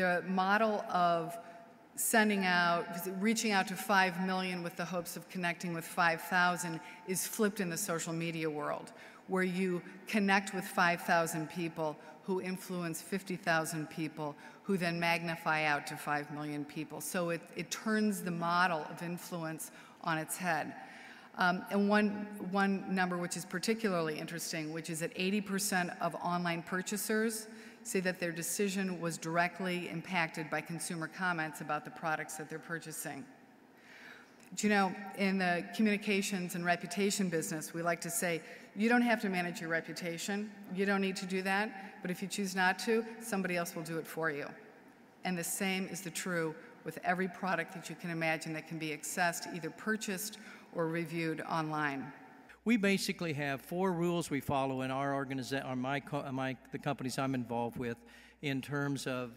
the model of reaching out to 5 million with the hopes of connecting with 5,000 is flipped in the social media world, where you connect with 5,000 people who influence 50,000 people, who then magnify out to 5 million people. So it turns the model of influence on its head. And one number which is particularly interesting, which is that 80% of online purchasers say that their decision was directly impacted by consumer comments about the products that they're purchasing. Do you know, in the communications and reputation business, we like to say, you don't have to manage your reputation. You don't need to do that. But if you choose not to, somebody else will do it for you. And the same is true with every product that you can imagine that can be accessed, either purchased or reviewed online. We basically have 4 rules we follow in our organization, the companies I'm involved with, in terms of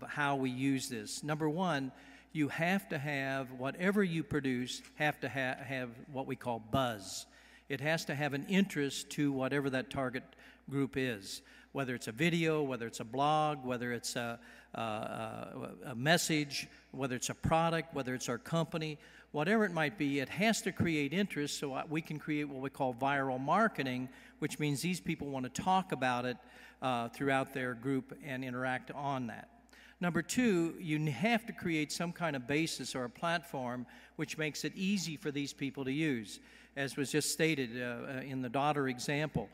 how we use this. Number 1, you have to have, whatever you produce, have to have what we call buzz. It has to have an interest to whatever that target group is, whether it's a video, whether it's a blog, whether it's a message, whether it's a product, whether it's our company. Whatever it might be, it has to create interest so we can create what we call viral marketing, which means these people want to talk about it throughout their group and interact on that. Number 2, you have to create some kind of basis or a platform which makes it easy for these people to use. As was just stated in the daughter example,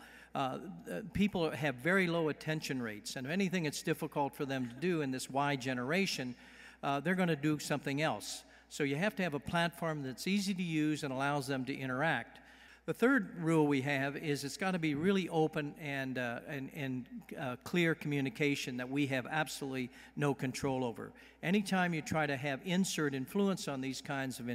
people have very low attention rates, and if anything it's difficult for them to do in this Y generation, they're going to do something else. So you have to have a platform that's easy to use and allows them to interact. The third rule we have is it's got to be really open and clear communication that we have absolutely no control over. Anytime you try to have insert influence on these kinds of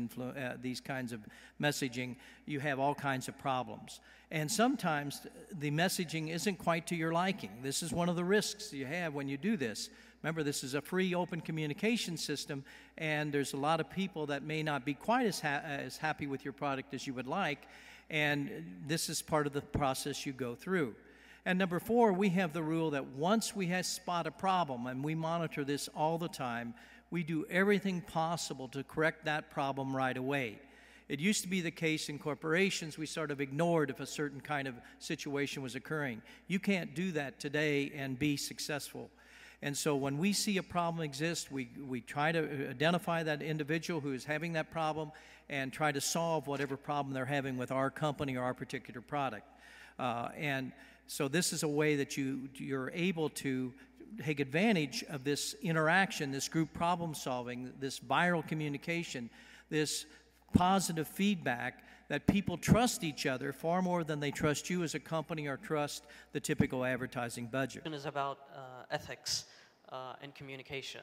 messaging, you have all kinds of problems. And sometimes the messaging isn't quite to your liking. This is one of the risks you have when you do this. Remember, this is a free, open communication system, and there's a lot of people that may not be quite as happy with your product as you would like, and this is part of the process you go through. And number 4, we have the rule that once we spot a problem, and we monitor this all the time, we do everything possible to correct that problem right away. It used to be the case in corporations, we sort of ignored if a certain kind of situation was occurring. You can't do that today and be successful. And so when we see a problem exist, we try to identify that individual who is having that problem and try to solve whatever problem they're having with our company or our particular product. And so this is a way that you're able to take advantage of this interaction, this group problem solving, this viral communication, this positive feedback, that people trust each other far more than they trust you as a company or trust the typical advertising budget. It is about ethics and communication.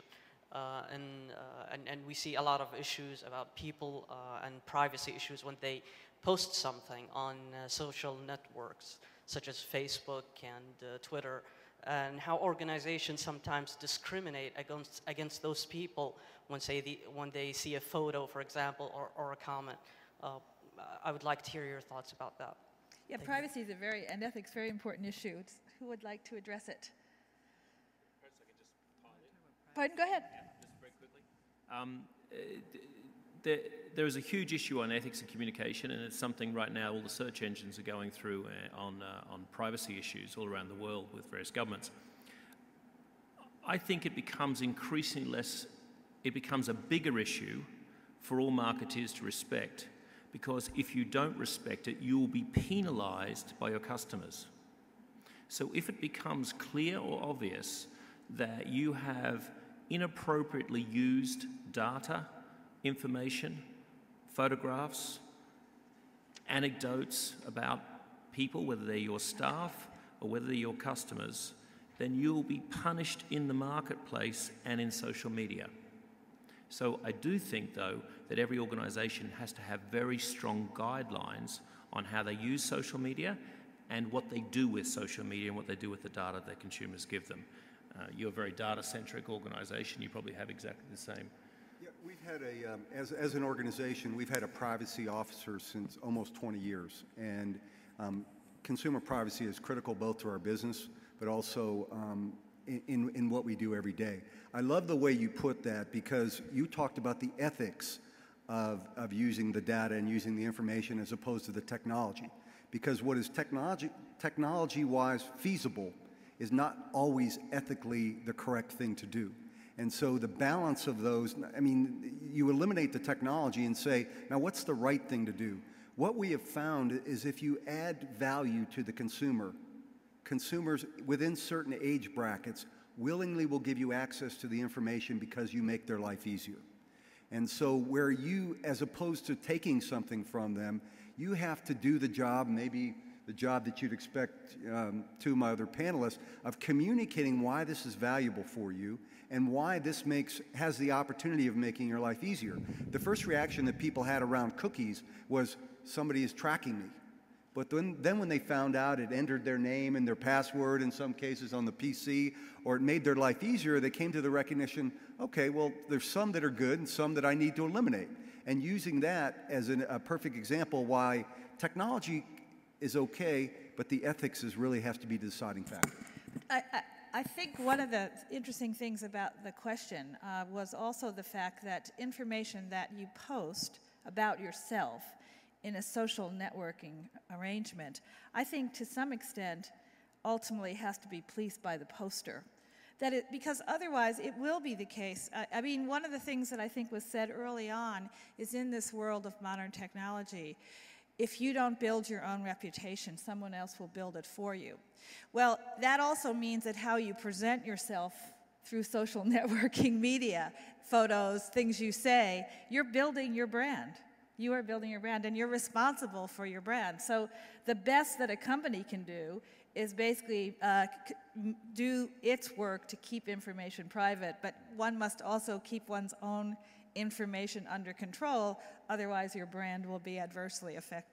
And we see a lot of issues about people and privacy issues when they post something on social networks such as Facebook and Twitter, and how organizations sometimes discriminate against those people when they see a photo, for example, or a comment. I would like to hear your thoughts about that. Yeah, privacy is and ethics very important issue. Who would like to address it? Perhaps I can just pile in. Pardon, go ahead. Yeah, just very quickly. There is a huge issue on ethics and communication, and it's something right now all the search engines are going through on privacy issues all around the world with various governments. I think it becomes increasingly less, it becomes a bigger issue for all marketeers to respect, because if you don't respect it, you will be penalized by your customers. So if it becomes clear or obvious that you have inappropriately used data, information, photographs, anecdotes about people, whether they're your staff or whether they're your customers, then you'll be punished in the marketplace and in social media. So I do think, though, that every organization has to have very strong guidelines on how they use social media and what they do with social media and what they do with the data that consumers give them. You're a very data-centric organization. You probably have exactly the same. Yeah, we've had as an organization, we've had a privacy officer since almost 20 years. And consumer privacy is critical both to our business, but also in what we do every day. I love the way you put that, because you talked about the ethics of using the data and using the information as opposed to the technology. Because what is technology-wise feasible is not always ethically the correct thing to do. And so the balance of those, I mean, you eliminate the technology and say, now what's the right thing to do? What we have found is if you add value to the consumer, consumers within certain age brackets willingly will give you access to the information because you make their life easier. And so where you, as opposed to taking something from them, you have to do the job, maybe the job that you'd expect two of my other panelists, of communicating why this is valuable for you and why this has the opportunity of making your life easier. The first reaction that people had around cookies was, somebody is tracking me. But then when they found out it entered their name and their password in some cases on the PC, or it made their life easier, they came to the recognition, okay, well, there's some that are good and some that I need to eliminate. And using that as a perfect example why technology is okay, but the ethics really has to be the deciding factor. I think one of the interesting things about the question was also the fact that information that you post about yourself in a social networking arrangement, I think to some extent ultimately has to be policed by the poster. Because otherwise it will be the case. I mean, one of the things that I think was said early on is, in this world of modern technology, if you don't build your own reputation, someone else will build it for you. Well, that also means that how you present yourself through social networking media, photos, things you say, you're building your brand. You are building your brand, and you're responsible for your brand. So the best that a company can do is basically do its work to keep information private, but one must also keep one's own information under control, otherwise your brand will be adversely affected.